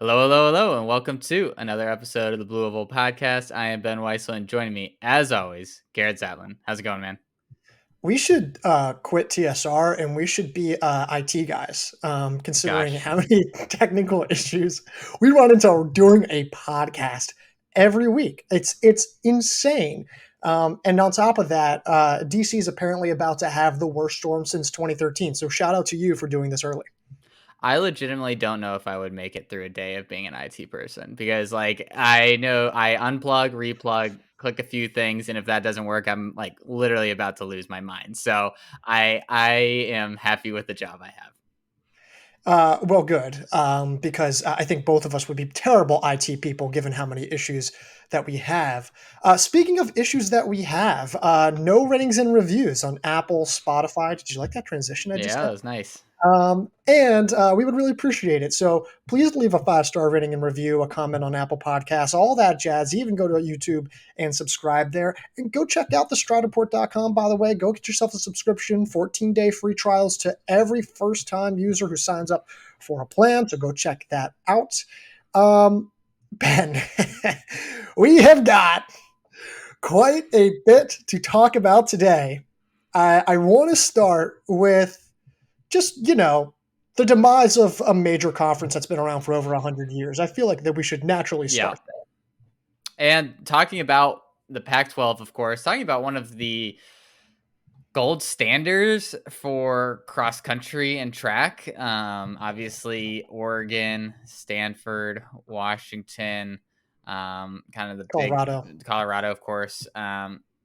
Hello, hello, hello, and welcome to another episode of the Blue Oval Podcast. I am Ben Weissel, and joining me, as always, Garrett Zatlin. How's it going, man? We should quit TSR and we should be IT guys, considering Gosh, how many technical issues we run into doing a podcast every week. It's insane. And on top of that, DC is apparently about to have the worst storm since 2013. So shout out to you for doing this early. I legitimately don't know if I would make it through a day of being an IT person because, I know I unplug, replug, click a few things, and if that doesn't work, I'm literally about to lose my mind. So I am happy with the job I have. Well, good, because I think both of us would be terrible IT people given how many issues that we have. Speaking of issues that we have, no ratings and reviews on Apple, Spotify. Did you like that transition I just Yeah, did? that was nice. And we would really appreciate it. So please leave a 5-star rating and review, a comment on Apple Podcasts, all that jazz. Even go to YouTube and subscribe there. And go check out thestrideport.com, by the way. Go get yourself a subscription, 14-day free trials to every first-time user who signs up for a plan. So go check that out. Ben, we have got quite a bit to talk about today. I want to start with just the demise of a major conference that's been around for over 100 years. I feel like that we should naturally Yeah. start there. And talking about the Pac-12, of course, talking about one of the gold standards for cross country and track. Obviously, Oregon, Stanford, Washington, kind of the big Colorado. Colorado, of course.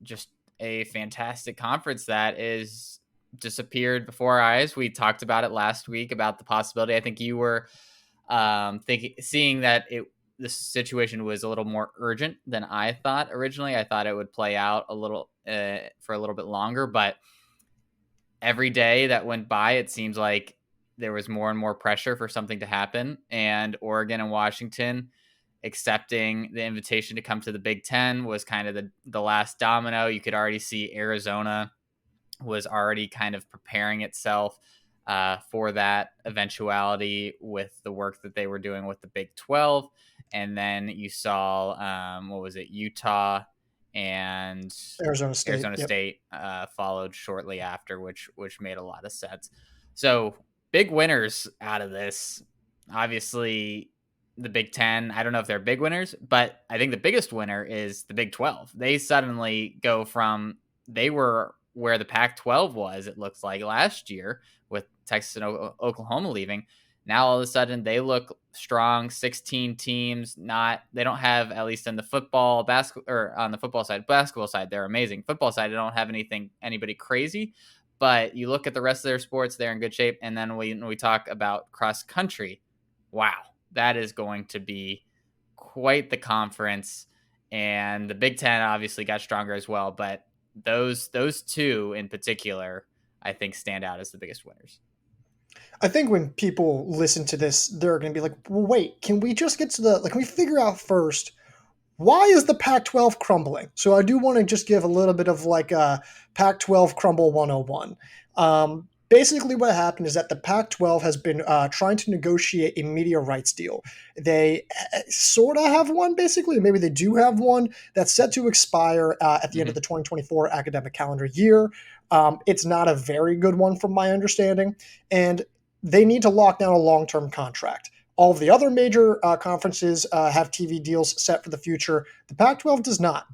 Just a fantastic conference that is disappeared before our eyes. We talked about it last week about the possibility. I think you were seeing that the situation was a little more urgent than I thought originally. I thought it would play out a little for a little bit longer, but every day that went by, it seems like there was more and more pressure for something to happen. And Oregon and Washington accepting the invitation to come to the Big Ten was kind of the last domino. You could already see Arizona was already kind of preparing itself for that eventuality with the work that they were doing with the Big 12. And then you saw, what was it, Utah and Arizona State. Arizona Yep. State followed shortly after, which made a lot of sense. So big winners out of this. Obviously, the Big Ten. I don't know if they're big winners, but I think the biggest winner is the Big 12. They suddenly go from they were where the Pac-12 was. It looks like last year with Texas and Oklahoma leaving. Now all of a sudden they look strong. 16 teams. They don't have, at least in the football, basketball, or on the football side, basketball side, they're amazing. Football side, they don't have anybody crazy. But you look at the rest of their sports, they're in good shape. And then when we talk about cross country, wow, that is going to be quite the conference. And the Big Ten obviously got stronger as well. But those two in particular, I think, stand out as the biggest winners. I think when people listen to this, they're going to be like, well, wait, can we just get to can we figure out first, why is the Pac-12 crumbling? So I do want to just give a little bit of like a Pac-12 crumble 101. Basically, what happened is that the Pac-12 has been trying to negotiate a media rights deal. They sort of have one, basically. Maybe they do have one that's set to expire at the end of the 2024 academic calendar year. It's not a very good one, from my understanding. And they need to lock down a long-term contract. All of the other major conferences have TV deals set for the future. The Pac-12 does not.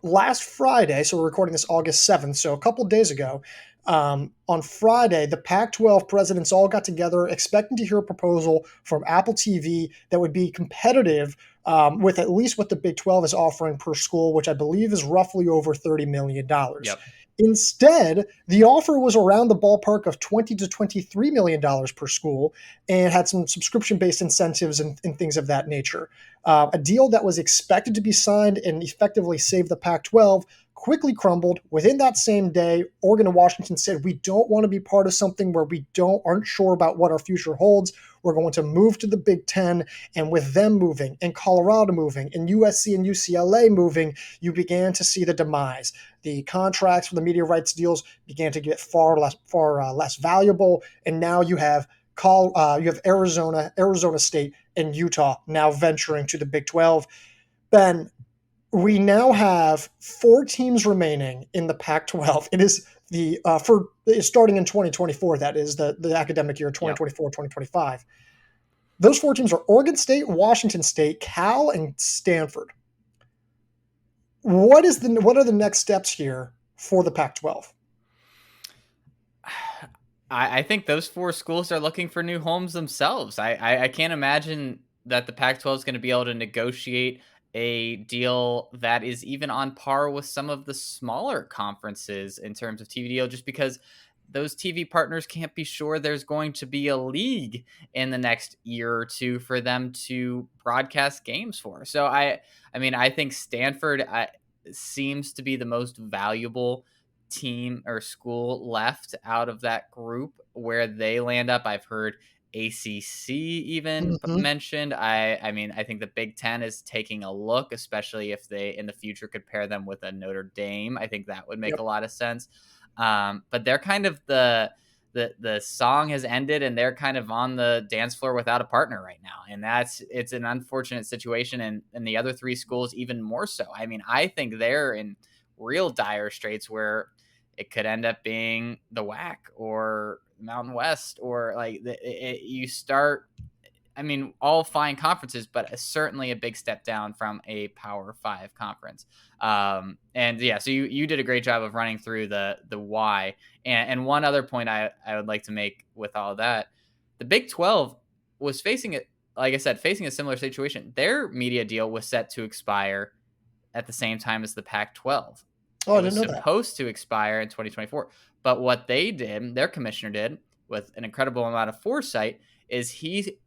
Last Friday, so we're recording this August 7th, so a couple days ago, on Friday, the Pac-12 presidents all got together expecting to hear a proposal from Apple TV that would be competitive with at least what the Big 12 is offering per school, which I believe is roughly over $30 million. Yep. Instead, the offer was around the ballpark of $20 to $23 million per school and had some subscription-based incentives and things of that nature. A deal that was expected to be signed and effectively save the Pac-12 quickly crumbled. Within that same day, Oregon and Washington said, we don't want to be part of something where we aren't sure about what our future holds. We're going to move to the Big Ten. And with them moving, and Colorado moving, and USC and UCLA moving, you began to see the demise. The contracts for the media rights deals began to get far less valuable. And now you have Arizona State, and Utah now venturing to the Big 12. Ben, we now have 4 teams remaining in the Pac-12. It is the for starting in 2024. That is the academic year Yep. 2024-2025. Those 4 teams are Oregon State, Washington State, Cal, and Stanford. What are the next steps here for the Pac-12? I think those 4 schools are looking for new homes themselves. I can't imagine that the Pac-12 is going to be able to negotiate a deal that is even on par with some of the smaller conferences in terms of TV deal, just because those TV partners can't be sure there's going to be a league in the next year or two for them to broadcast games for. So I mean, I think Stanford seems to be the most valuable team or school left out of that group. Where they land up, I've heard ACC even Mm-hmm. mentioned. I mean, I think the Big Ten is taking a look, especially if they in the future could pair them with a Notre Dame. I think that would make a Yep. lot of sense. But they're kind of the song has ended and they're kind of on the dance floor without a partner right now, and it's an unfortunate situation, and the other 3 schools even more so. I mean, I think they're in real dire straits where it could end up being the WAC or Mountain West, or like you start. I mean, all fine conferences, but certainly a big step down from a Power 5 conference. And yeah, so you did a great job of running through the why. And one other point I would like to make with all of that, the Big 12 was facing it, like I said, facing a similar situation. Their media deal was set to expire at the same time as the Pac-12. Oh, It I was didn't know that. supposed to expire in 2024. But what they did, their commissioner did, with an incredible amount of foresight, is he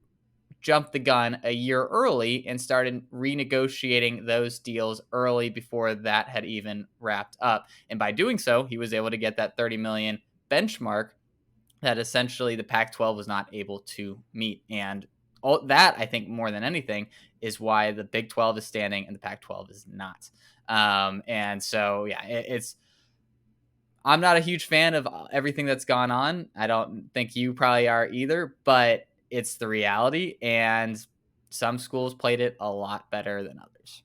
jumped the gun a year early and started renegotiating those deals early before that had even wrapped up. And by doing so, he was able to get that 30 million benchmark that essentially the Pac-12 was not able to meet. And all that, I think, more than anything, is why the Big 12 is standing and the Pac-12 is not. And so, yeah, it's. I'm not a huge fan of everything that's gone on. I don't think you probably are either, but it's the reality. And some schools played it a lot better than others.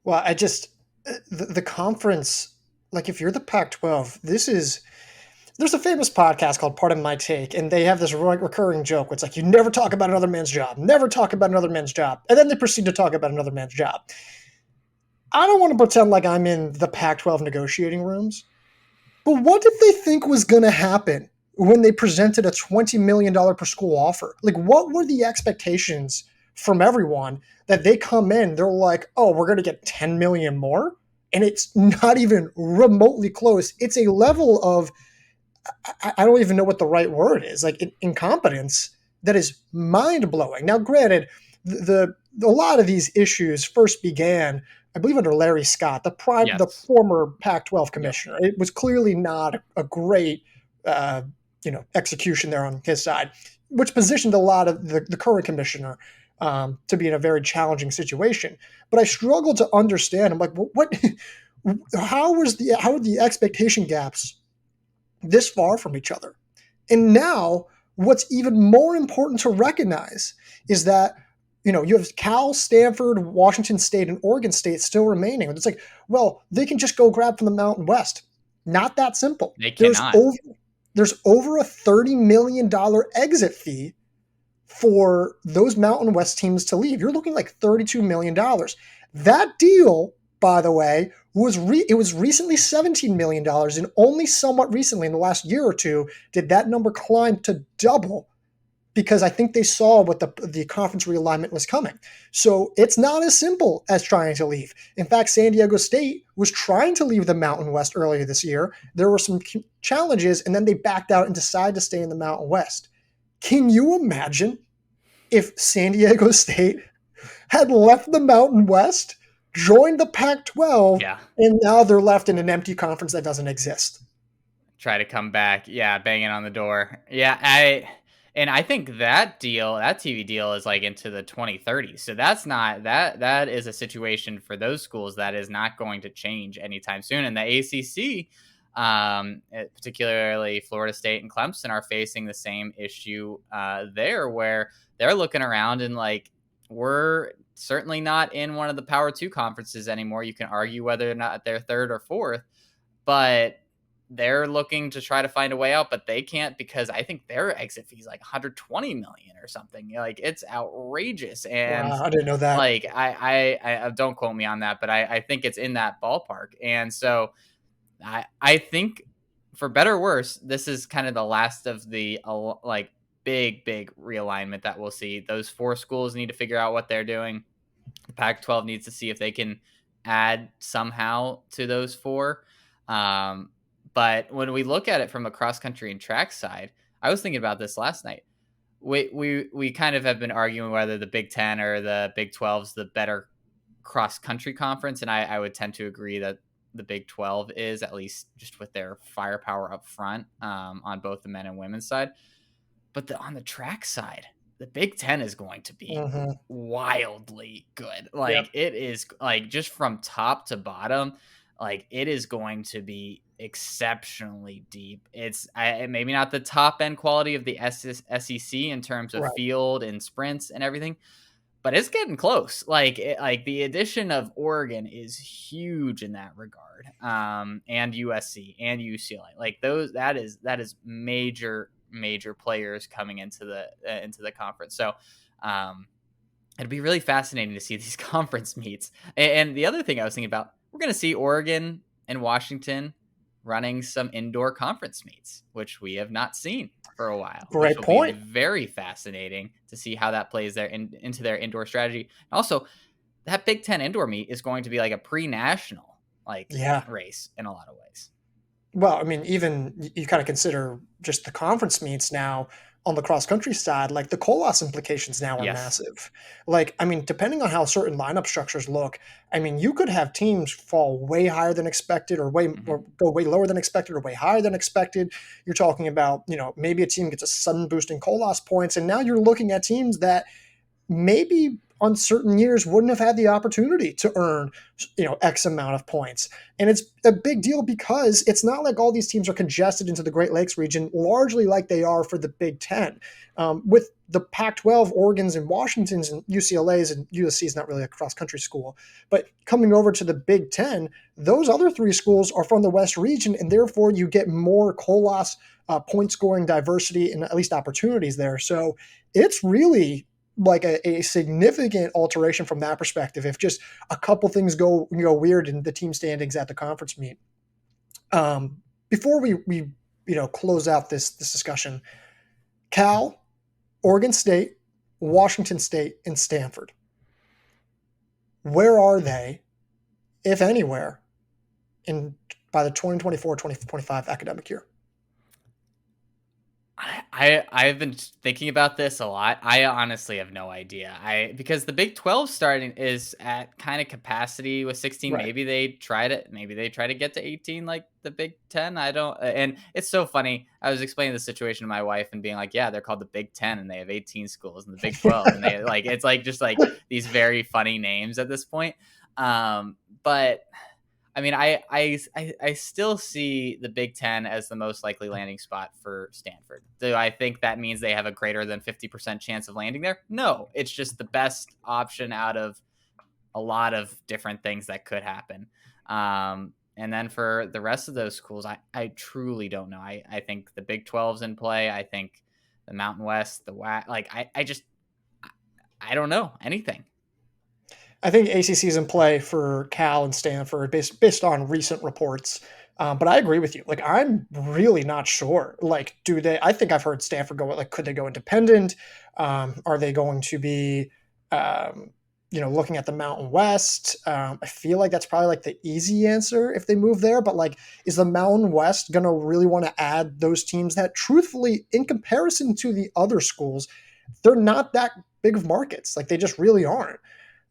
Well, I just the conference, like if you're the Pac-12, this is there's a famous podcast called Pardon My Take, and they have this recurring joke. Where it's like you never talk about another man's job, never talk about another man's job, and then they proceed to talk about another man's job. I don't want to pretend like I'm in the Pac-12 negotiating rooms, but what did they think was going to happen when they presented a $20 million per school offer? Like, what were the expectations from everyone that they come in? They're like, oh, we're going to get 10 million more. And it's not even remotely close. It's a level of, I don't even know what the right word is, like incompetence that is mind blowing. Now, granted, a lot of these issues first began, I believe, under Larry Scott, the Yes. former Pac-12 Yep. commissioner. It was clearly not a great, uh, execution there on his side, which positioned a lot of the current commissioner to be in a very challenging situation. But I struggle to understand. I'm like, what? How are the expectation gaps this far from each other? And now, what's even more important to recognize is that you have Cal, Stanford, Washington State, and Oregon State still remaining. It's like, well, they can just go grab from the Mountain West. Not that simple. They There's cannot. over a $30 million exit fee for those Mountain West teams to leave. You're looking like $32 million. That deal, by the way, it was recently $17 million, and only somewhat recently, in the last year or two, did that number climb to double, because I think they saw what the conference realignment was coming. So it's not as simple as trying to leave. In fact, San Diego State was trying to leave the Mountain West earlier this year. There were some challenges, and then they backed out and decided to stay in the Mountain West. Can you imagine if San Diego State had left the Mountain West, joined the Pac-12, Yeah. and now they're left in an empty conference that doesn't exist? Try to come back. Yeah, banging on the door. Yeah, I think that TV deal is like into the 2030s. So that's not that is a situation for those schools that is not going to change anytime soon. And the ACC, Particularly Florida State and Clemson are facing the same issue there, where they're looking around and like, we're certainly not in one of the Power Two conferences anymore. You can argue whether or not they're third or fourth, but they're looking to try to find a way out, but they can't because I think their exit fee is like 120 million or something. Like, it's outrageous. And Wow, I didn't know that. like, I don't quote me on that, but I think it's in that ballpark. And so I think, for better or worse, this is kind of the last of the like big realignment that we'll see. Those four schools need to figure out what they're doing. The Pac-12 needs to see if they can add somehow to those four. But when we look at it from a cross country and track side, I was thinking about this last night. We kind of have been arguing whether the Big Ten or the Big 12 is the better cross country conference, and I would tend to agree that the Big 12 is, at least just with their firepower up front on both the men and women's side. But on the track side, the Big Ten is going to be wildly good. Like, Yep. it is, like, just from top to bottom, like, it is going to be exceptionally deep. It's maybe not the top end quality of the SEC in terms of Right. field and sprints and everything, but it's getting close. Like, like the addition of Oregon is huge in that regard, and USC and UCLA. Like, that is major players coming into the conference. So it'd be really fascinating to see these conference meets. And the other thing I was thinking about, we're going to see Oregon and Washington running some indoor conference meets, which we have not seen for a while. Great which will point. be very fascinating to see how that plays into their indoor strategy. Also, that Big Ten indoor meet is going to be like a pre-national Yeah. race in a lot of ways. Well, I mean, even you kind of consider just the conference meets now on the cross country side, like the Colas implications now are Yes. massive. Like, I mean, depending on how certain lineup structures look, I mean, you could have teams fall way higher than expected, or go way lower than expected, or way higher than expected. You're talking about, maybe a team gets a sudden boost in Colas points, and now you're looking at teams that maybe on certain years wouldn't have had the opportunity to earn X amount of points. And it's a big deal because it's not like all these teams are congested into the Great Lakes region, largely like they are for the Big Ten. With the Pac-12, Oregon's and Washington's and UCLA's, and USC is not really a cross-country school, but coming over to the Big Ten, those other three schools are from the West region, and therefore you get more Colas point scoring diversity and at least opportunities there. So it's really like a significant alteration from that perspective if just a couple things go weird in the team standings at the conference meet. Before we close out this discussion, Cal, Oregon State, Washington State, and Stanford, where are they, if anywhere, by the 2024-2025 academic year? I've been thinking about this a lot. I honestly have no idea. Because the Big 12 starting is at kind of capacity with 16. Right. Maybe they try to get to 18 like the Big 10. I don't. And it's so funny. I was explaining the situation to my wife and being like, yeah, they're called the Big 10 and they have 18 schools, and the Big 12 and they like, it's like just like these very funny names at this point. But I mean, I still see the Big Ten as the most likely landing spot for Stanford. Do I think that means they have a greater than 50% chance of landing there? No, it's just the best option out of a lot of different things that could happen. And then for the rest of those schools, I truly don't know. I think the Big 12's in play. I think the Mountain West, I don't know anything. I think ACC is in play for Cal and Stanford based on recent reports. But I agree with you. Like, I'm really not sure. Like, I think I've heard Stanford go, like, could they go independent? Are they going to be, looking at the Mountain West? I feel like that's probably like the easy answer if they move there. But like, is the Mountain West going to really want to add those teams that, truthfully, in comparison to the other schools, they're not that big of markets. Like, they just really aren't.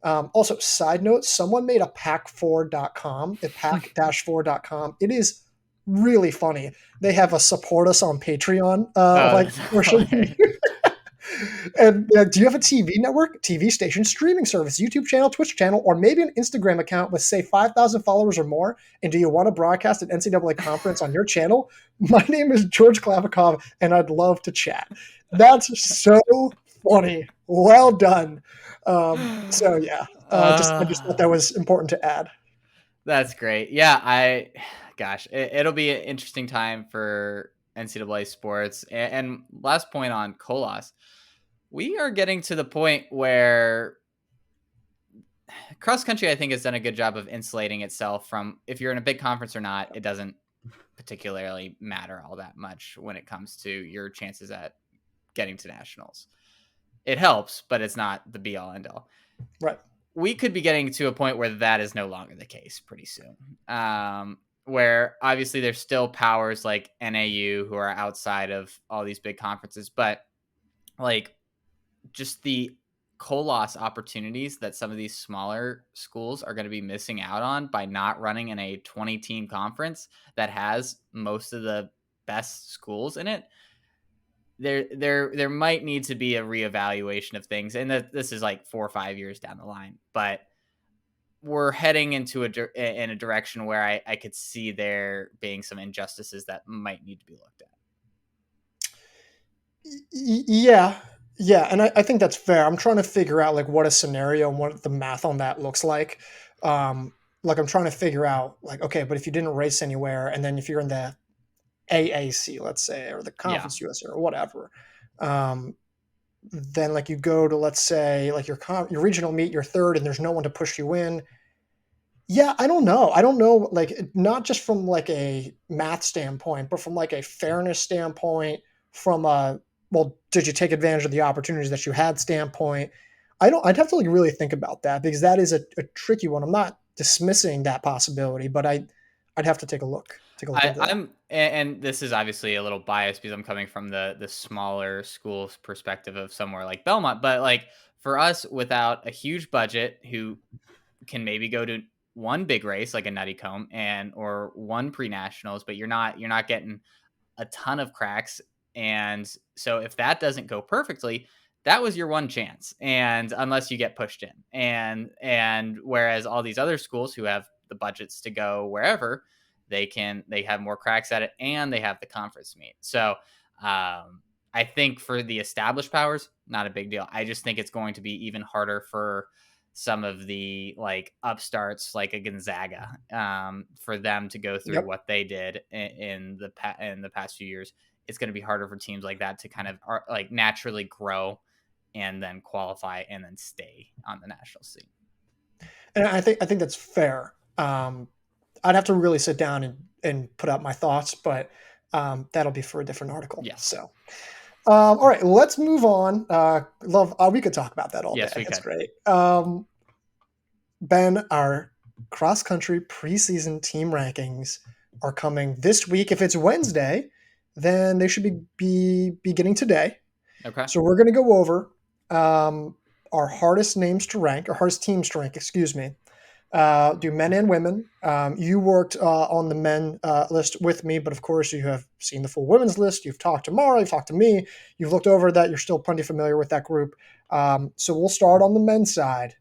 Also, side note, someone made a PAC-4.com, a PAC-4.com. It is really funny. They have a support us on Patreon Oh, portion. okay. And do you have a TV network, TV station, streaming service, YouTube channel, Twitch channel, or maybe an Instagram account with, say, 5,000 followers or more? And do you want to broadcast an NCAA conference on your channel? My name is George Klavikov, and I'd love to chat. That's so funny. Well done. So yeah, I just thought that was important to add. That's great. Yeah, gosh, it'll be an interesting time for NCAA sports. And last point on Colas, we are getting to the point where cross country, I think, has done a good job of insulating itself from if you're in a big conference or not. It doesn't particularly matter all that much when it comes to your chances at getting to nationals. It helps, but it's not the be all end all. Right. We could be getting to a point where that is no longer the case pretty soon. Where obviously there's still powers like NAU who are outside of all these big conferences, but like just the Colos opportunities that some of these smaller schools are going to be missing out on by not running in a 20 team conference that has most of the best schools in it. There might need to be a reevaluation of things, and this is like 4 or 5 years down the line, but we're heading into in a direction where I could see there being some injustices that might need to be looked at. Yeah, yeah, and I think that's fair. I'm trying to figure out like what a scenario and what the math on that looks like. Like I'm trying to figure out like, okay, but if you didn't race anywhere, and then if you're in the AAC, let's say, or the Yeah, Conference USA or whatever, um, then like you go to, let's say, like your regional meet, you're third, and there's no one to push you in. Yeah, I don't know. I don't know, like not just from like a math standpoint, but from like a fairness standpoint, from a well, did you take advantage of the opportunities that you had standpoint? I don't. I'd have to like really think about that because that is a tricky one. I'm not dismissing that possibility, but I'd have to take a look into that. and this is obviously a little biased because I'm coming from the smaller schools perspective of somewhere like Belmont, but like for us without a huge budget, who can maybe go to one big race like a Nutty Comb and or one pre nationals, but you're not getting a ton of cracks. And so if that doesn't go perfectly, that was your one chance. And unless you get pushed in. And whereas all these other schools who have the budgets to go wherever, they have more cracks at it and they have the conference meet. So I think for the established powers, not a big deal. I just think it's going to be even harder for some of the like upstarts like a Gonzaga for them to go through Yep. what they did in the past few years. It's going to be harder for teams like that to kind of like naturally grow and then qualify and then stay on the national scene. And I think that's fair. I'd have to really sit down and put out my thoughts, but that'll be for a different article. Yes. So, all right, let's move on. Love, we could talk about that all day. Yes, we That's could. great. Ben, our cross country preseason team rankings are coming this week. If it's Wednesday, then they should be beginning today. Okay. So we're going to go over our hardest names to rank, our hardest teams to rank, excuse me. Do men and women. You worked on the men list with me, but of course you have seen the full women's list. You've talked to Mara, you've talked to me, you've looked over that. You're still plenty familiar with that group. So we'll start on the men's side.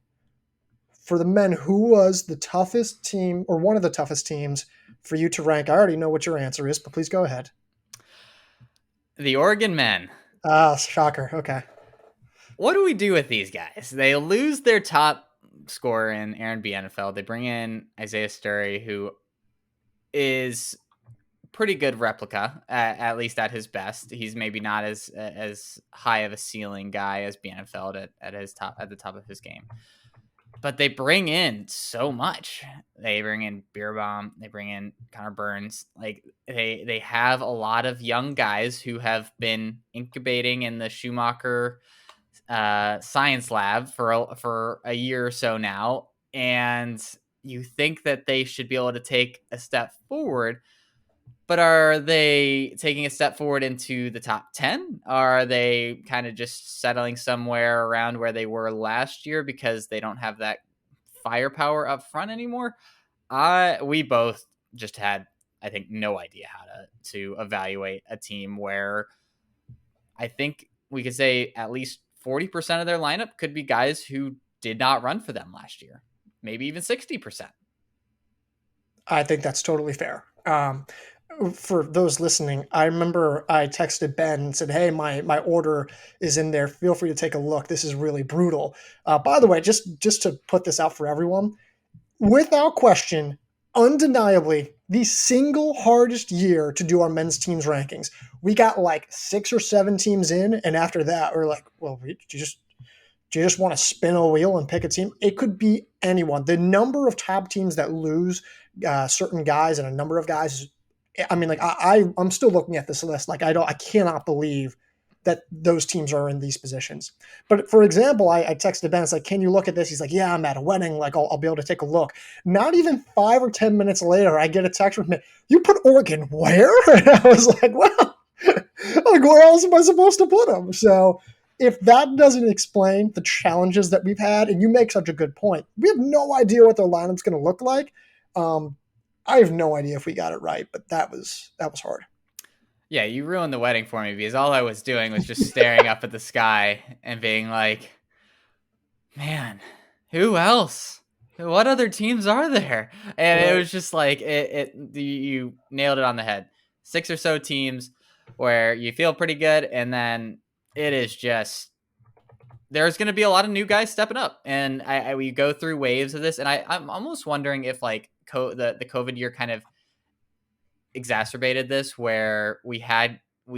For the men, who was the toughest team or one of the toughest teams for you to rank? I already know what your answer is, but please go ahead. The Oregon Men. Ah, shocker. Okay. What do we do with these guys? They lose their top scorer in Aaron Bienenfeld. They bring in Isaiah Sturry, who is pretty good replica, at least at his best. He's maybe not as high of a ceiling guy as Bienenfeld at the top of his game. But they bring in so much. They bring in Beerbaum. They bring in Connor Burns. Like they have a lot of young guys who have been incubating in the Schumacher science lab for a year or so now, and you think that they should be able to take a step forward. But are they taking a step forward into the top 10? Are they kind of just settling somewhere around where they were last year because they don't have that firepower up front anymore? We both just had, I think, no idea how to evaluate a team where I think we could say at least 40% of their lineup could be guys who did not run for them last year, maybe even 60%. I think that's totally fair. For those listening, I remember I texted Ben and said, "Hey, my order is in there. Feel free to take a look. This is really brutal." By the way, just to put this out for everyone, without question, undeniably, the single hardest year to do our men's teams rankings. We got like 6 or 7 teams in, and after that, we're like, "Well, do you just want to spin a wheel and pick a team?" It could be anyone. The number of top teams that lose certain guys and a number of guys. I mean, like I'm still looking at this list. Like I cannot believe that those teams are in these positions. But for example, I texted Ben. It's like, "Can you look at this?" He's like, "Yeah, I'm at a wedding. Like I'll be able to take a look." Not even 5 or 10 minutes later, I get a text from him. "You put Oregon where?" And I was like, "Well, like where else am I supposed to put them?" So if that doesn't explain the challenges that we've had, and you make such a good point, we have no idea what their lineup's going to look like. Um, I have no idea if we got it right, but that was hard. Yeah, you ruined the wedding for me because all I was doing was just staring up at the sky and being like, man, who else? What other teams are there? And it Right. was just like you nailed it on the head. 6 or so teams where you feel pretty good, and then it is just there's going to be a lot of new guys stepping up, and we go through waves of this, and I'm almost wondering if like the COVID year kind of exacerbated this, where we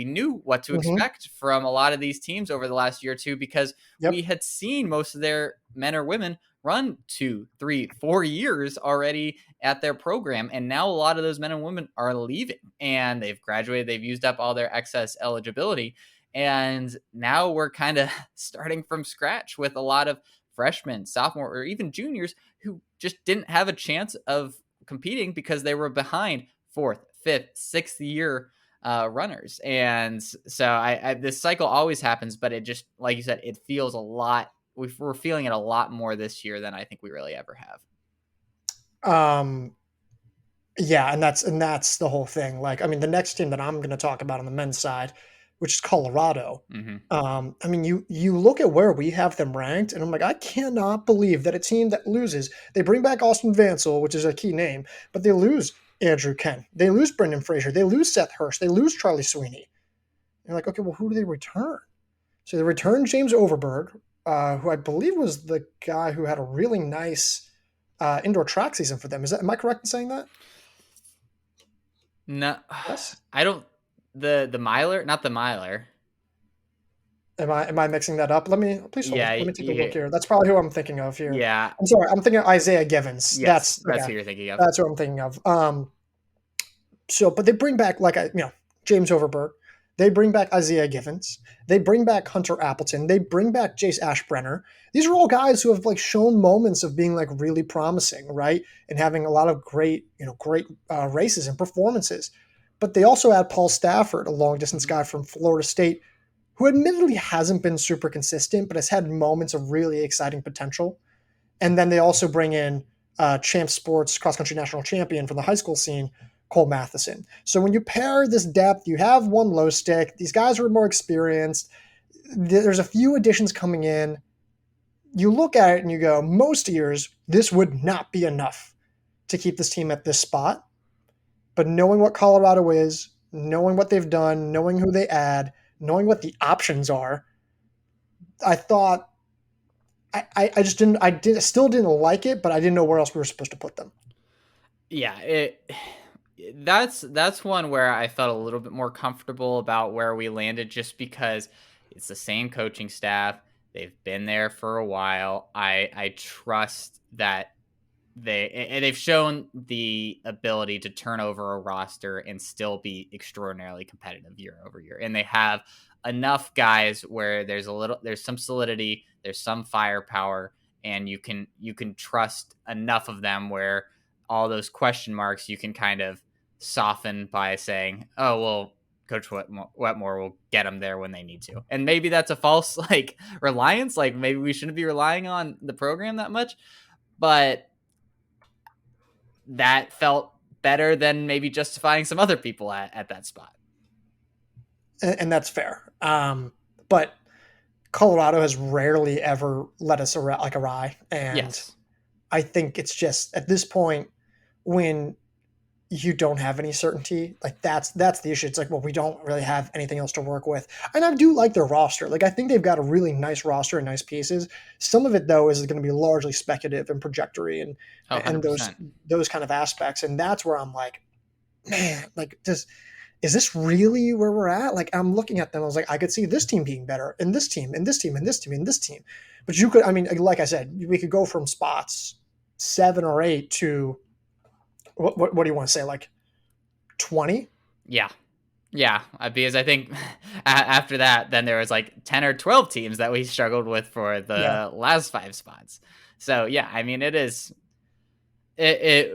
knew what to Mm-hmm. expect from a lot of these teams over the last year or two because we Yep. had seen most of their men or women run 2, 3, 4 years already at their program, and now a lot of those men and women are leaving and they've graduated, they've used up all their excess eligibility, and now we're kind of starting from scratch with a lot of freshmen, sophomore, or even juniors who just didn't have a chance of competing because they were behind fourth, fifth, sixth year runners. And so this cycle always happens, but it just, like you said, it feels a lot. We're feeling it a lot more this year than I think we really ever have. Um, yeah, and that's the whole thing. Like, I mean, the next team that I'm going to talk about on the men's side, which is Colorado. Mm-hmm. I mean, you look at where we have them ranked, and I'm like, I cannot believe that a team that loses, they bring back Austin Vansel, which is a key name, but they lose Andrew Kent, they lose Brendan Fraser, they lose Seth Hurst, they lose Charlie Sweeney. You're like, okay, well, who do they return? So they return James Overberg, who I believe was the guy who had a really nice indoor track season for them. Am I correct in saying that? No, Yes. I don't. The miler, not the miler. Am I mixing that up? Please hold. Yeah, Let me take a look here. That's probably who I'm thinking of here. yeah, I'm sorry. I'm thinking of Isaiah Givens. yes, That's the that's guy. who you're thinking of. That's what I'm thinking of. So, but they bring back James Overberg. They bring back Isaiah Givens. They bring back Hunter Appleton. They bring back Jace Ashbrenner. These are all guys who have like shown moments of being like really promising, right, and having a lot of great races and performances. But they also add Paul Stafford, a long distance Mhm. guy from Florida State, who admittedly hasn't been super consistent, but has had moments of really exciting potential. And then they also bring in Champ Sports cross country national champion from the high school scene, Cole Matheson. So when you pair this depth, you have one low stick. These guys are more experienced. There's a few additions coming in. You look at it and you go, most years, this would not be enough to keep this team at this spot. But knowing what Colorado is, knowing what they've done, knowing who they add, knowing what the options are, I thought I just didn't still didn't like it, but I didn't know where else we were supposed to put them. Yeah, that's one where I felt a little bit more comfortable about where we landed, just because it's the same coaching staff. They've been there for a while. I trust that they've shown the ability to turn over a roster and still be extraordinarily competitive year over year. And they have enough guys where there's some solidity, there's some firepower, and you can trust enough of them where all those question marks you can kind of soften by saying, "Oh, well, Coach Wetmore will get them there when they need to." And maybe that's a false like reliance. Like maybe we shouldn't be relying on the program that much, but that felt better than maybe justifying some other people at that spot. And that's fair. But Colorado has rarely ever led us awry, and Yes. I think it's just at this point when you don't have any certainty, like that's the issue. It's like, well, we don't really have anything else to work with, and I do like their roster. Like I think they've got a really nice roster and nice pieces. Some of it though is going to be largely speculative and trajectory Oh, and those 100%. those kind of aspects, and that's where I'm like, man, like just is this really where we're at? Like I'm looking at them, I was like, I could see this team being better, and this team, and this team, and this team, and this team. But you could, I mean, like I said, we could go from spots 7 or 8 to what do you want to say, like 20? Yeah. Yeah, because I think after that, then there was like 10 or 12 teams that we struggled with for Yeah. the last 5 spots. So, yeah, I mean, it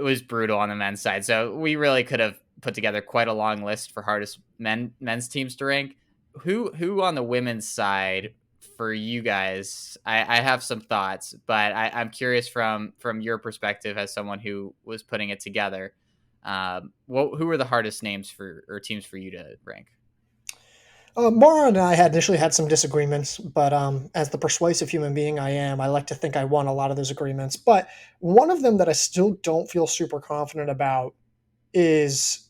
was brutal on the men's side. So, we really could have put together quite a long list for hardest men's teams to rank. Who on the women's side for you guys? I have some thoughts, but I'm curious from your perspective as someone who was putting it together. Who were the hardest names for or teams for you to rank? Mara and I had initially had some disagreements, but as the persuasive human being I am, I like to think I won a lot of those agreements. But one of them that I still don't feel super confident about is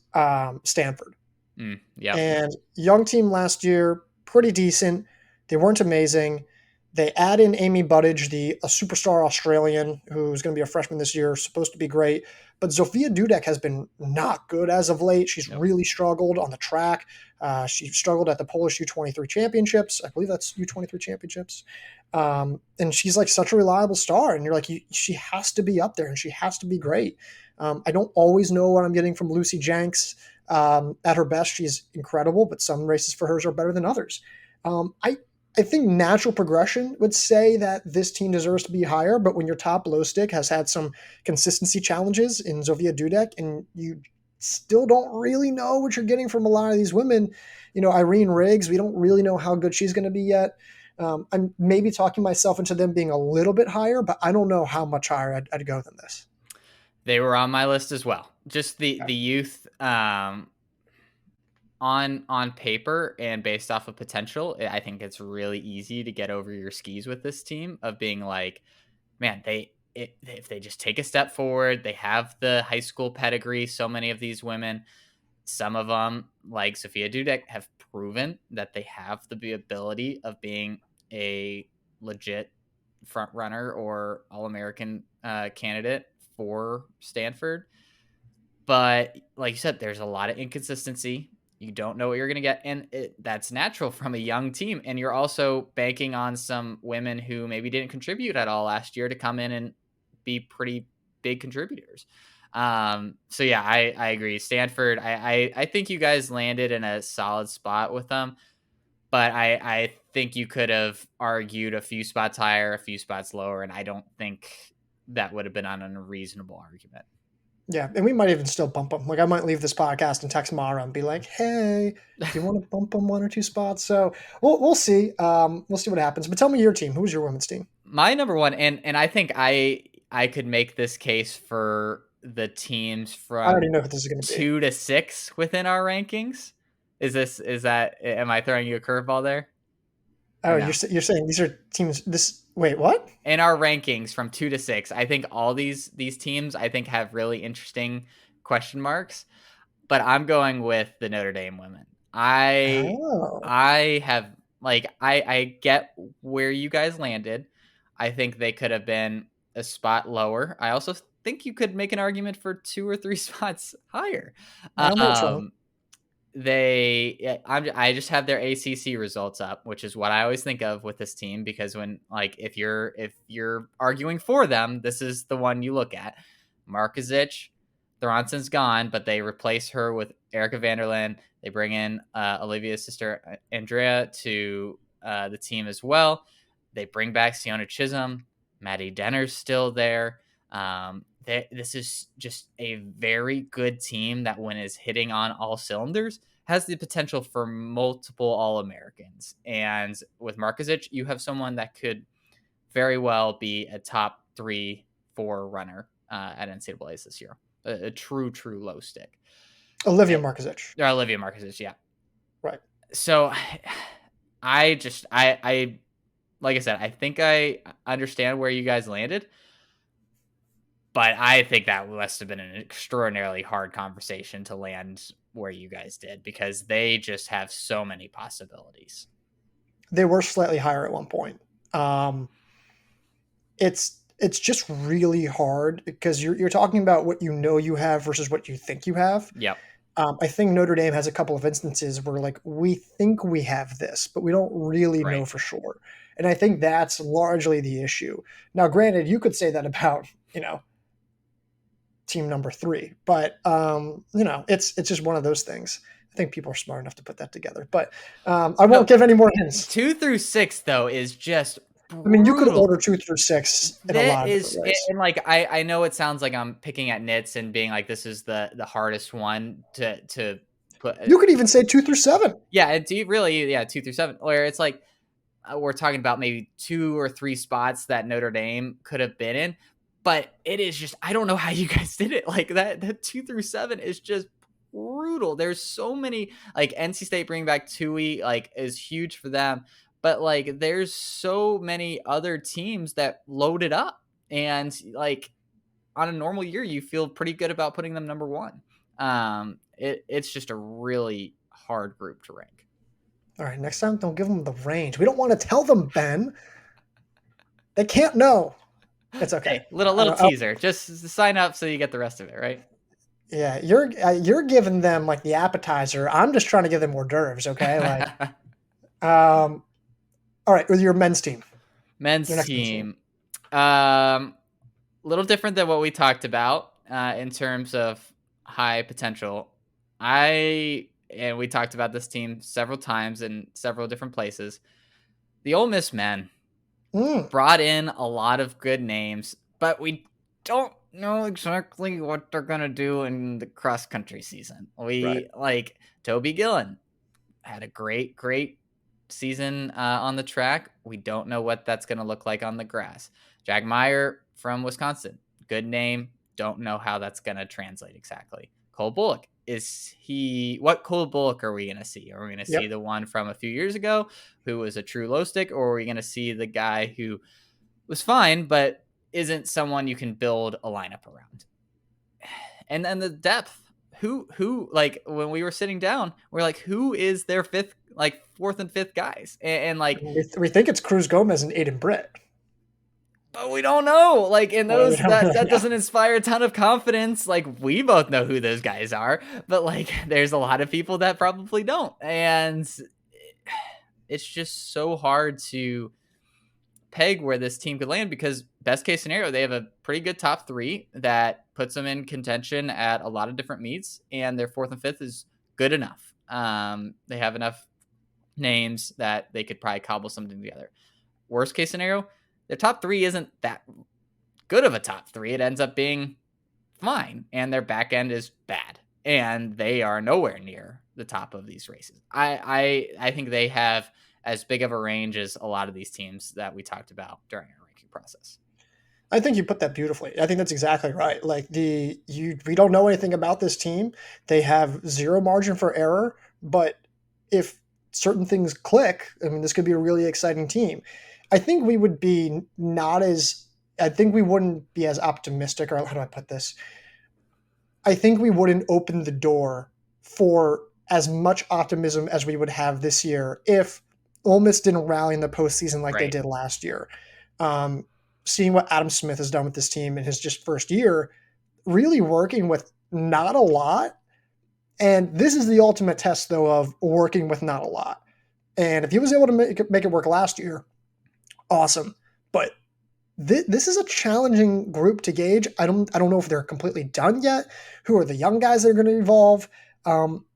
Stanford. Yep. And young team last year, pretty decent. They weren't amazing. They add in Amy Buddage, a superstar Australian who's going to be a freshman this year, supposed to be great. But Zofia Dudek has been not good as of late. She's Nope. really struggled on the track. She struggled at the Polish U23 championships. I believe that's U23 championships. And she's like such a reliable star. And you're like, she has to be up there and she has to be great. I don't always know what I'm getting from Lucy Jenks. At her best, she's incredible, but some races for hers are better than others. I think natural progression would say that this team deserves to be higher, but when your top low stick has had some consistency challenges in Zofia Dudek, and you still don't really know what you're getting from a lot of these women, Irene Riggs, we don't really know how good she's going to be yet. I'm maybe talking myself into them being a little bit higher, but I don't know how much higher I'd go than this. They were on my list as well. Just Okay. the youth on paper and based off of potential, I think it's really easy to get over your skis with this team of being like, man, if they just take a step forward, they have the high school pedigree. So many of these women, some of them, like Sophia Dudek, have proven that they have the ability of being a legit front runner or All American candidate for Stanford. But like you said, there's a lot of inconsistency. You don't know what you're going to get. And that's natural from a young team. And you're also banking on some women who maybe didn't contribute at all last year to come in and be pretty big contributors. So yeah, I agree. Stanford, I think you guys landed in a solid spot with them, but I think you could have argued a few spots higher, a few spots lower, and I don't think that would have been an unreasonable argument. Yeah, and we might even still bump them. Like I might leave this podcast and text Mara and be like, "Hey, do you want to bump them 1 or 2 spots?" So we'll see. We'll see what happens. But tell me your team. Who's your women's team? My number one, and I think I could make this case for the teams I already from know who this is going to be. 2 to 6 within our rankings. Is that am I throwing you a curveball there or Oh, no? you're saying these are teams. This wait, what? In our rankings from 2 to 6, I think all these teams I think have really interesting question marks. But I'm going with the Notre Dame women. Oh, I have like I get where you guys landed. I think they could have been a spot lower. I also think you could make an argument for 2 or 3 spots higher. I'm willing to try. Um, I just have their ACC results up, which is what I always think of with this team because when like if you're arguing for them, this is the one you look at. Markozich, Thronson's gone, but they replace her with Erica Vanderland. They bring in Olivia's sister Andrea to the team as well. They bring back Siona Chisholm. Maddie Denner's still there. This is just a very good team that, when is hitting on all cylinders, has the potential for multiple All Americans. And with Markozich, you have someone that could very well be a top 3, 4 runner at NCAA's this year. A true low stick. Olivia Markozich. Or Olivia Markozich, yeah. Right. So I like I said, I think I understand where you guys landed, but I think that must have been an extraordinarily hard conversation to land where you guys did because they just have so many possibilities. They were slightly higher at one point. Um, it's just really hard because you're talking about what you know you have versus what you think you have. Yep. I think Notre Dame has a couple of instances where like we think we have this, but we don't really know Right. for sure. And I think that's largely the issue. Now, granted, you could say that about team number three, but it's just one of those things. I think people are smart enough to put that together, but I won't So give any more hints. 2 through 6 though is just I mean, you could brutal. order 2 through 6 in a That lot of different is, ways. and like I know it sounds like I'm picking at nits and being like this is the hardest one to put. You could even say 2 through 7. Yeah, it's really, yeah, 2 through 7, where it's like we're talking about maybe 2 or 3 spots that Notre Dame could have been in, but it is just I don't know how you guys did it. Like that 2 through 7 is just brutal. There's so many, like NC State bringing back Tui like is huge for them, but like there's so many other teams that loaded up, and like on a normal year you feel pretty good about putting them number one. It's just a really hard group to rank. All right, next time, don't give them the range. We don't want to tell them, Ben. They can't know. It's okay. Hey, little teaser. Just sign up so you get the rest of it, right? Yeah, you're giving them like the appetizer. I'm just trying to give them hors d'oeuvres. Okay, like all right, with your men's team, your Men's next men's team. team, um, little different than what we talked about in terms of high potential. And we talked about this team several times in several different places. The Ole Miss Men Mm, brought in a lot of good names, but we don't know exactly what they're gonna do in the cross country season. right. We like Toby Gillen had a great season on the track. We don't know what that's going to look like on the grass. Jack Meyer from Wisconsin, good name. Don't know how that's going to translate exactly. Cole Bullock, what Cole Bullock are we going to see? Are we going to see Yep. the one from a few years ago who was a true low stick, or are we going to see the guy who was fine but isn't someone you can build a lineup around? And then the depth. Who like when we were sitting down, we're like, who is their fifth, like fourth and fifth guys? And like, We think it's Cruz Gomez and Aiden Britt. but we don't know. Like in Well, we those, don't that know. that Yeah. doesn't inspire a ton of confidence. Like we both know who those guys are, but like there's a lot of people that probably don't. And it's just so hard to peg where this team could land because best case scenario, they have a pretty good top three that puts them in contention at a lot of different meets, and their fourth and fifth is good enough. They have enough names that they could probably cobble something together. Worst case scenario, their top three isn't that good of a top three. It ends up being fine, and their back end is bad, and they are nowhere near the top of these races. I think they have as big of a range as a lot of these teams that we talked about during our ranking process. I think you put that beautifully. I think that's exactly right. Like we don't know anything about this team. They have zero margin for error, but if certain things click, I mean, this could be a really exciting team. I think we would be not as I think we wouldn't be as optimistic, or how do I put this? I think we wouldn't open the door for as much optimism as we would have this year if Ole Miss didn't rally in the postseason like they Right. did last year. Um, Seeing what Adam Smith has done with this team in his just first year, really working with not a lot. And this is the ultimate test, though, of working with not a lot. And if he was able to make it work last year, awesome. But this is a challenging group to gauge. I don't know if they're completely done yet. Who are the young guys that are going to evolve? Um,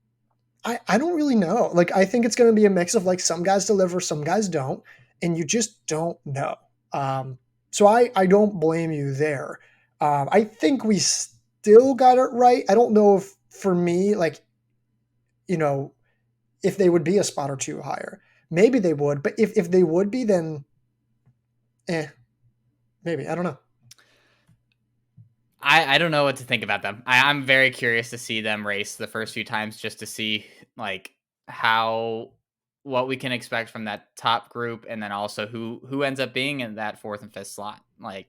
I don't really know. Like I think it's going to be a mix of like some guys deliver, some guys don't, and you just don't know. So I don't blame you there. I think we still got it right. I don't know if for me like you know if they would be a spot or two higher. Maybe they would, but if they would be, then maybe I don't know. I don't know what to think about them. I'm very curious to see them race the first few times just to see like how what we can expect from that top group, and then also who ends up being in that fourth and fifth slot. Like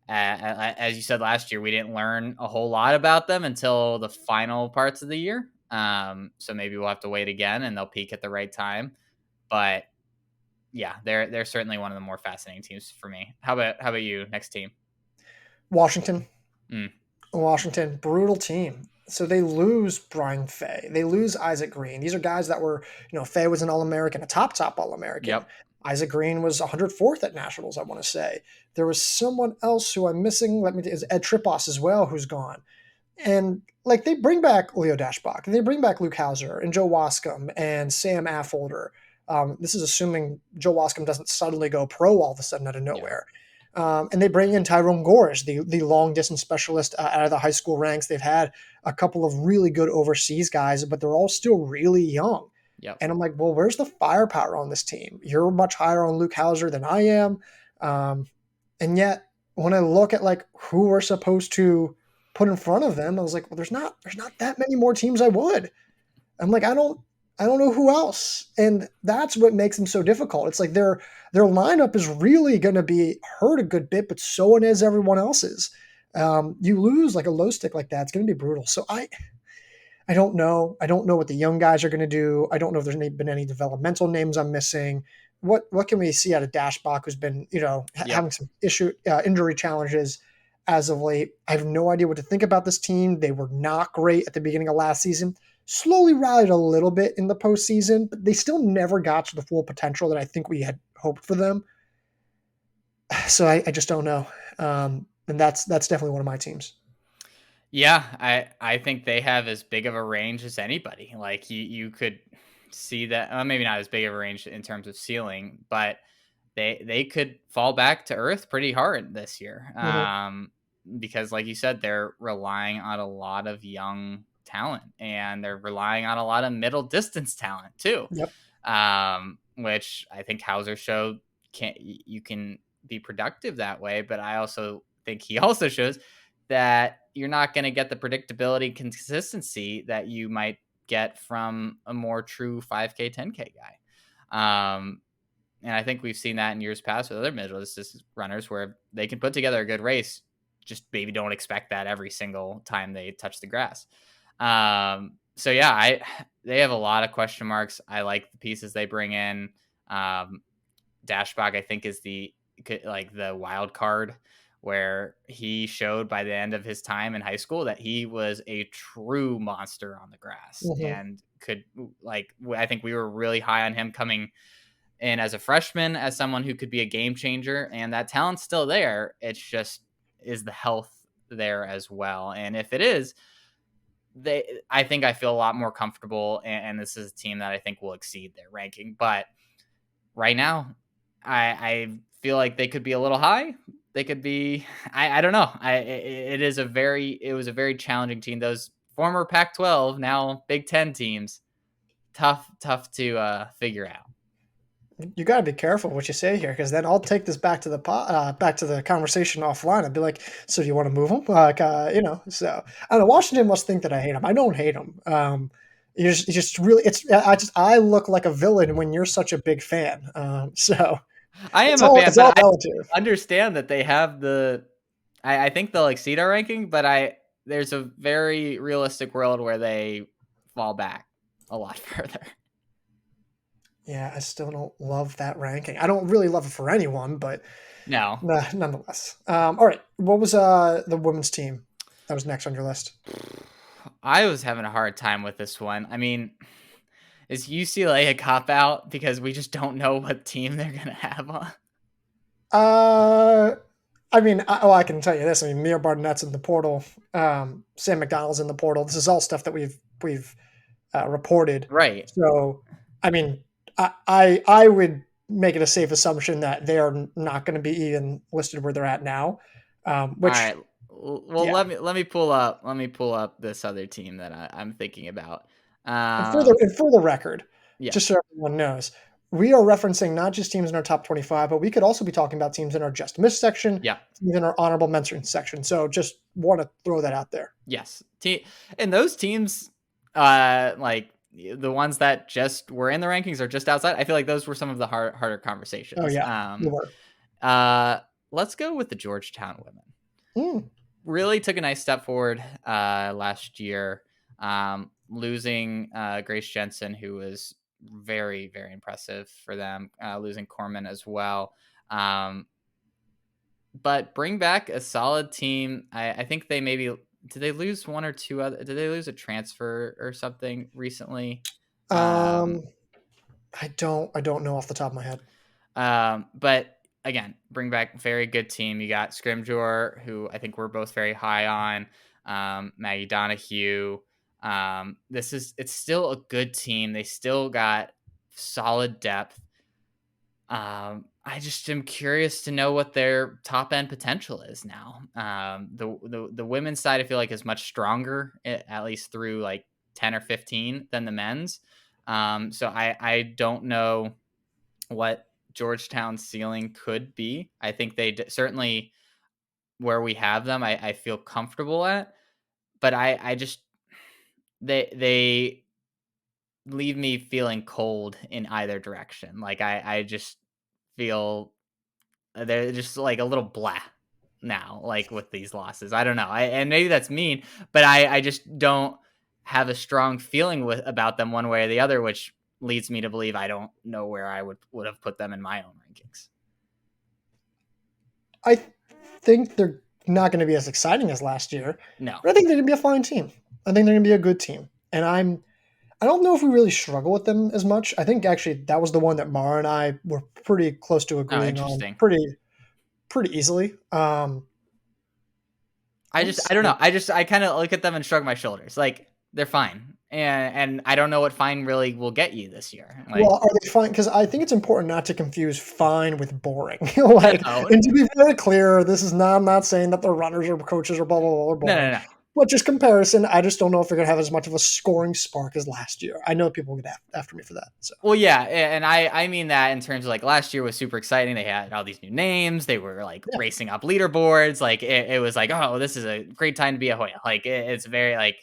as you said last year, we didn't learn a whole lot about them until the final parts of the year. So maybe we'll have to wait again, and they'll peak at the right time. But yeah, they're certainly one of the more fascinating teams for me. How about you? Next team. Washington. Mm, Washington, brutal team. So they lose Brian Fay. They lose Isaac Green. These are guys that were, Fay was an All American, a top All American. yep. Isaac Green was 104th at Nationals, I want to say. There was someone else who I'm missing. Is Ed Tripos as well, who's gone. And like they bring back Leo Dashbach, and they bring back Luke Hauser and Joe Wascom and Sam Affolter. This is assuming Joe Wascom doesn't suddenly go pro all of a sudden out of Yeah. nowhere. And they bring in Tyrone Gorish, the long distance specialist out of the high school ranks. They've had a couple of really good overseas guys, but they're all still really young. Yep. And I'm like, well, where's the firepower on this team? You're much higher on Luke Hauser than I am. And yet, when I look at like who we're supposed to put in front of them, I was like, well, there's not that many more teams I would. I'm like, I don't know who else. And that's what makes them so difficult. It's like their lineup is really going to be hurt a good bit, but so is everyone else's. You lose like a low stick like that, it's going to be brutal. So I don't know. I don't know what the young guys are going to do. I don't know if there's been any developmental names I'm missing. What can we see out of Dashbach, who's been Yep. having some injury challenges as of late? I have no idea what to think about this team. They were not great at the beginning of last season. Slowly rallied a little bit in the postseason, but they still never got to the full potential that I think we had hoped for them. So I just don't know. And that's definitely one of my teams. Yeah, I think they have as big of a range as anybody. Like you could see that, maybe not as big of a range in terms of ceiling, but they could fall back to earth pretty hard this year. Mm-hmm. Because like you said, they're relying on a lot of young talent, and they're relying on a lot of middle distance talent too. Yep. Which I think Hauser showed you can be productive that way, but I also think he also shows that you're not going to get the predictability consistency that you might get from a more true 5K 10K guy. And I think we've seen that in years past with other middle distance runners where they can put together a good race, just maybe don't expect that every single time they touch the grass. So yeah, they have a lot of question marks. I like the pieces they bring in. Dashbach, I think, is the wild card, where he showed by the end of his time in high school that he was a true monster on the grass, Mm-hmm. and I think we were really high on him coming in as a freshman, as someone who could be a game changer, and that talent's still there. It's just, is the health there as well? And if it is, I think I feel a lot more comfortable, and this is a team that I think will exceed their ranking. But right now, I feel like they could be a little high. They could be. I don't know. It was a very challenging team. Those former Pac-12, now Big Ten teams, tough to figure out. You got to be careful what you say here, because then I'll take this back to the back to the conversation offline. I'd be like, "So do you want to move him?" Like, So I don't know. Washington must think that I hate him. I don't hate him. You just really, I look like a villain when you're such a big fan. So I am a fan, it's all but I relative. understand that they have the. I think they'll exceed our ranking, but there's a very realistic world where they fall back a lot further. Yeah, I still don't love that ranking. I don't really love it for anyone, but No, nonetheless. All right, what was the women's team that was next on your list? I was having a hard time with this one. I mean, is UCLA a cop out because we just don't know what team they're gonna have on? Uh, I mean, I can tell you this. I mean, Mia Barnett's in the portal. Sam McDonald's in the portal. This is all stuff that we've reported. Right. So, I mean, I would make it a safe assumption that they are not going to be even listed where they're at now. All Which, right. Well, yeah, let me pull up this other team that I'm thinking about. and for the record, Yeah. just so everyone knows, we are referencing not just teams in our top 25, but we could also be talking about teams in our just missed section, Yeah. teams in our honorable mention section. So just want to throw that out there. Yes. And those teams, like the ones that just were in the rankings or just outside, I feel like those were some of the harder Oh conversations. yeah, you were. Let's go with the Georgetown women. Mm. Really took a nice step forward last year, losing Grace Jensen, who was very, very impressive for them, losing Corman as well. But bring back a solid team. I think they maybe did they lose one or two other? Did they lose a transfer or something recently? Um, I don't know off the top of my head. But again, bring back very good team. You got Scrimgeour, who I think we're both very high on. Maggie Donahue. It's still a good team. They still got solid depth. I just am curious to know what their top end potential is now. The women's side I feel like is much stronger, at least through like 10 or 15 than the men's. So I don't know what Georgetown's ceiling could be. I think they certainly where we have them, I feel comfortable at, but I just they leave me feeling cold in either direction. Like I just feel they're just like a little blah now, like with these losses. I don't know. And maybe that's mean, but I just don't have a strong feeling about them one way or the other, which leads me to believe I don't know where I would have put them in my own rankings. I think they're not going to be as exciting as last year, No. but I think they're going to be a fine team. I think they're going to be a good team, and I don't know if we really struggle with them as much. I think actually that was the one that Mara and I were pretty close to Oh, agreeing on interesting. pretty easily. I don't know. I kind of look at them and shrug my shoulders. Like they're fine. And I don't know what fine really will get you this year. Like Well, are they fine? Because I think it's important not to confuse fine with boring. Like, no, and to be very clear, this is not. I'm not saying that the runners or coaches or blah blah blah are no, boring. no, no. But just comparison, I just don't know if they're gonna have as much of a scoring spark as last year. I know people will get after me for that. So Well, yeah, and I mean that in terms of like last year was super exciting. They had all these new names. They were like yeah, racing up leaderboards. Like it was like, oh, this is a great time to be a Hoya. Like it's very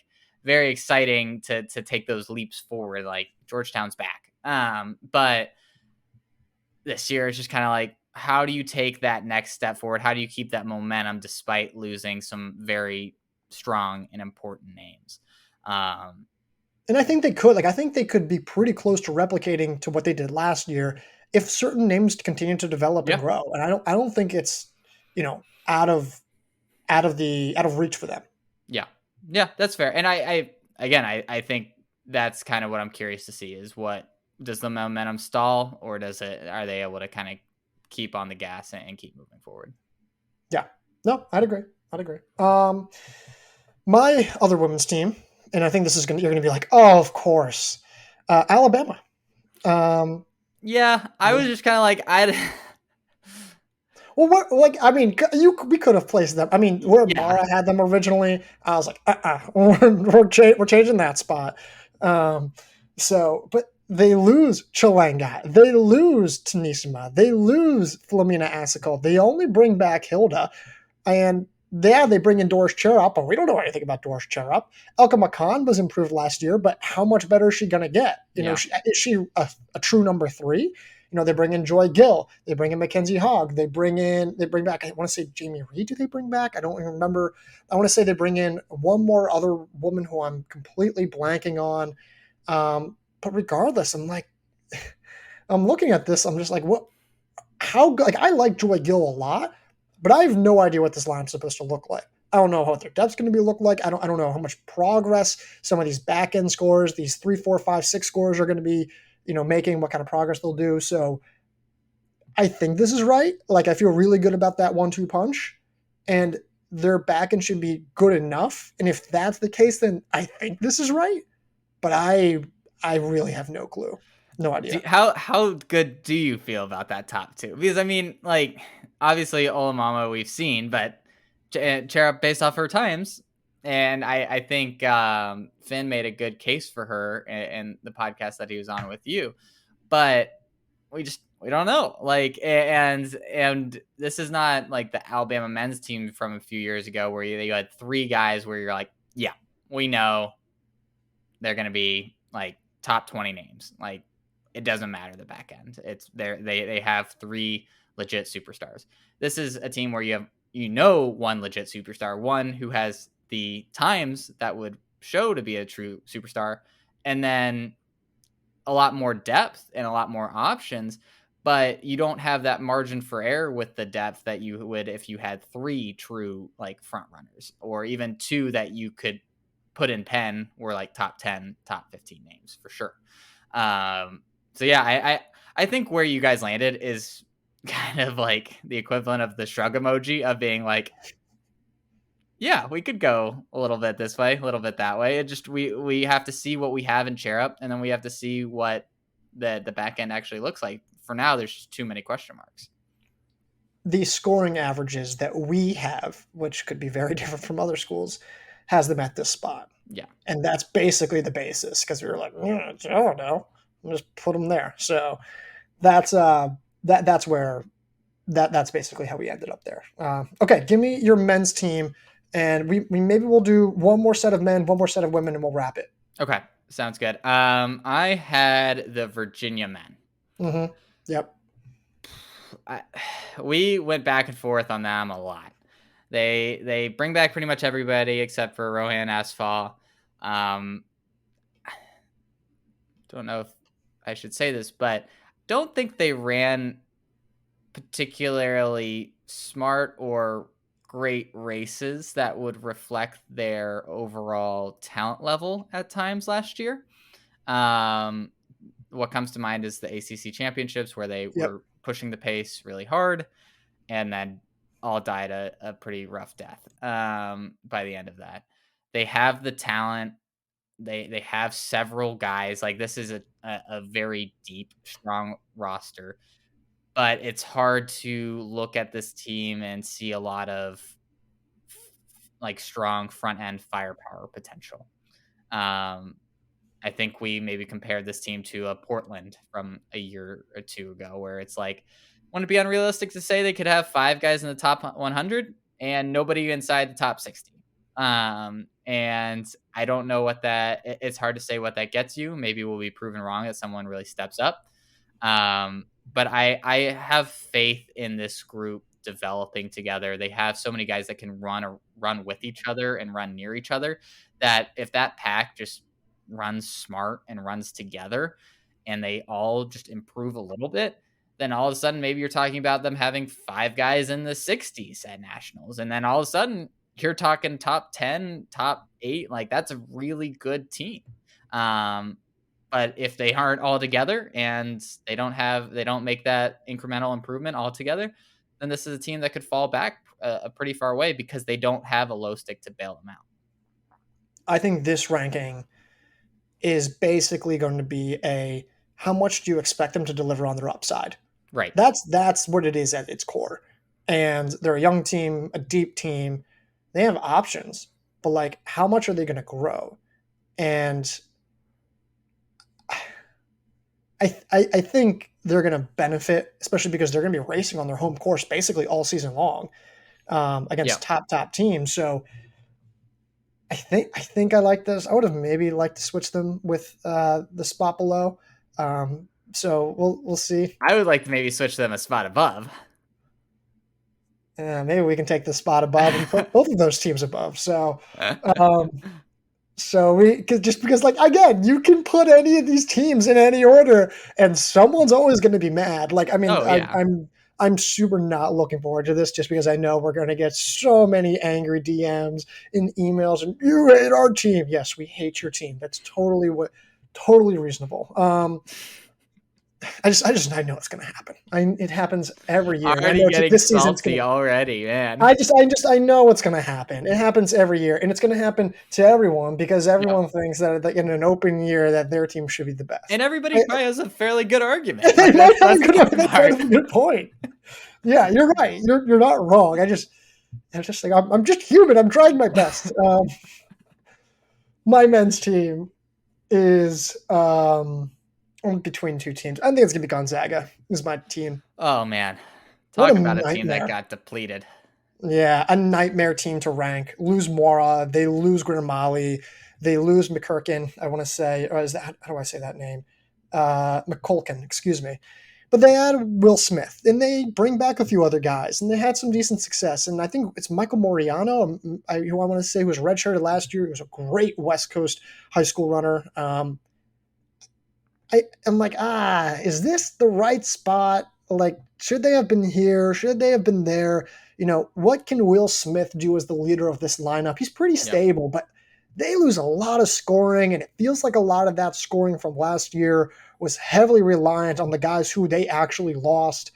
very exciting to take those leaps forward. Like Georgetown's back. But this year is just kind of like, how do you take that next step forward? How do you keep that momentum despite losing some very strong and important names? Um, and I think they could. Like, I think they could be pretty close to replicating to what they did last year if certain names continue to develop and yeah, grow. And I don't think it's out of reach for them. yeah, yeah, that's fair. And I think that's kind of what I'm curious to see is what does the momentum stall or are they able to kind of keep on the gas and keep moving forward? Yeah. No, I'd agree. I'd agree. My other women's team, and I think this is you're gonna be like, oh, of course, Alabama. Um, Yeah, I was just kind of like, well, what like I mean, we could have placed them. I mean, where yeah, Mara had them originally, I was like, we're changing that spot. Um, but they lose Chalanga, they lose Tanisima, they lose Flamina Asicol. They only bring back Hilda. And yeah, they bring in Doris Cherup, but we don't know anything about Doris Cherup. Elka McCann was improved last year, but how much better is she going to get? yeah, Is she a true number three? They bring in Joy Gill, they bring in Mackenzie Hogg, they bring back, I want to say Jamie Reed, do they bring back? I don't even remember. I want to say they bring in one more other woman who I'm completely blanking on. But regardless, I'm looking at this, I'm just like, what? How good? Like, I like Joy Gill a lot, but I have no idea what this line's supposed to look like. I don't know what their depth's going to be look like. I don't know how much progress some of these back end scores, these 3, 4, 5, 6 scores are going to be, making, what kind of progress they'll do. So I think this is right. Like, I feel really good about that 1-2 punch, and their back end should be good enough. And if that's the case, then I think this is right. But I really have no clue, no idea. how good do you feel about that top two? Because I mean, like obviously Olamama we've seen, but Cherup based off her times, and I think Finn made a good case for her in the podcast that he was on with you, but we don't know. Like and this is not like the Alabama men's team from a few years ago where you had three guys where you're like, yeah, we know they're gonna be like top 20 names. Like it doesn't matter the back end. It's they have 3 legit superstars. This is a team where you have one legit superstar, one who has the times that would show to be a true superstar, and then a lot more depth and a lot more options, but you don't have that margin for error with the depth that you would if you had 3 true like front runners, or even 2 that you could put in pen were like top 10, top 15 names for sure. So yeah, I think where you guys landed is kind of like the equivalent of the shrug emoji of being like, yeah, we could go a little bit this way, a little bit that way. It just we have to see what we have in chair up, and then we have to see what the back end actually looks like. For now, there's just too many question marks. The scoring averages that we have, which could be very different from other schools, has them at this spot. Yeah. And that's basically the basis, because we were like, I don't know, just put them there. So that's that's where that's basically how we ended up there. Okay, give me your men's team, and we maybe we'll do one more set of men, one more set of women, and we'll wrap it. Okay, sounds good. I had the Virginia Men. Mm-hmm. Yep. We went back and forth on them a lot. They bring back pretty much everybody except for Rohan Asfal. Don't know if I should say this, but don't think they ran particularly smart or great races that would reflect their overall talent level at times last year. What comes to mind is the ACC championships, where they were pushing the pace really hard and then all died a pretty rough death by the end of that. They have the talent. They have several guys. Like this is a very deep, strong roster, but it's hard to look at this team and see a lot of like strong front end firepower potential. I think we maybe compared this team to a Portland from a year or two ago, where it's like, wouldn't it be unrealistic to say they could have 5 guys in the top 100 and nobody inside the top 60? And I don't know what it's hard to say what that gets you. Maybe we'll be proven wrong that someone really steps up. But I have faith in this group developing together. They have so many guys that can run with each other and run near each other, that if that pack just runs smart and runs together and they all just improve a little bit, then all of a sudden maybe you're talking about them having 5 guys in the 60s at nationals, and then all of a sudden you're talking top 10, top 8. Like that's a really good team. But if they aren't all together and they don't make that incremental improvement all together, then this is a team that could fall back a pretty far away because they don't have a low stick to bail them out. I think this ranking is basically going to be how much do you expect them to deliver on their upside? Right. That's what it is at its core. And they're a young team, a deep team. They have options, but like how much are they going to grow? And I think they're going to benefit, especially because they're going to be racing on their home course basically all season long against top teams. So I think I like this. I would have maybe liked to switch them with the spot below. So we'll see. I would like to maybe switch them a spot above. Maybe we can take the spot above and put both of those teams above. So, because like again, you can put any of these teams in any order, and someone's always going to be mad. Like I mean, I'm super not looking forward to this, just because I know we're going to get so many angry DMs and emails, and you hate our team. Yes, we hate your team. That's totally reasonable. I know it's going to happen. It happens every year. Already getting this salty already, man. I know what's going to happen. It happens every year, and it's going to happen to everyone because everyone thinks that in an open year that their team should be the best. And everybody probably has a fairly good argument. That's a good point. Yeah, you're right. You're not wrong. I'm just like I'm just human. I'm trying my best. My men's team is between 2 teams. I think it's gonna be Gonzaga. Is my team. Oh man, talk about a team that got depleted. Yeah, a nightmare team to rank. Lose Mora, they lose Grimali. They lose McCurkin, I want to say, or is that, how do I say that name? McCulkin, excuse me. But they add Will Smith, and they bring back a few other guys, and they had some decent success. And I think it's Michael Moriano, who I want to say was redshirted last year. He was a great West Coast high school runner. I'm like, is this the right spot? Like, should they have been here? Should they have been there? What can Will Smith do as the leader of this lineup? He's pretty Yep. stable, but they lose a lot of scoring, and it feels like a lot of that scoring from last year was heavily reliant on the guys who they actually lost.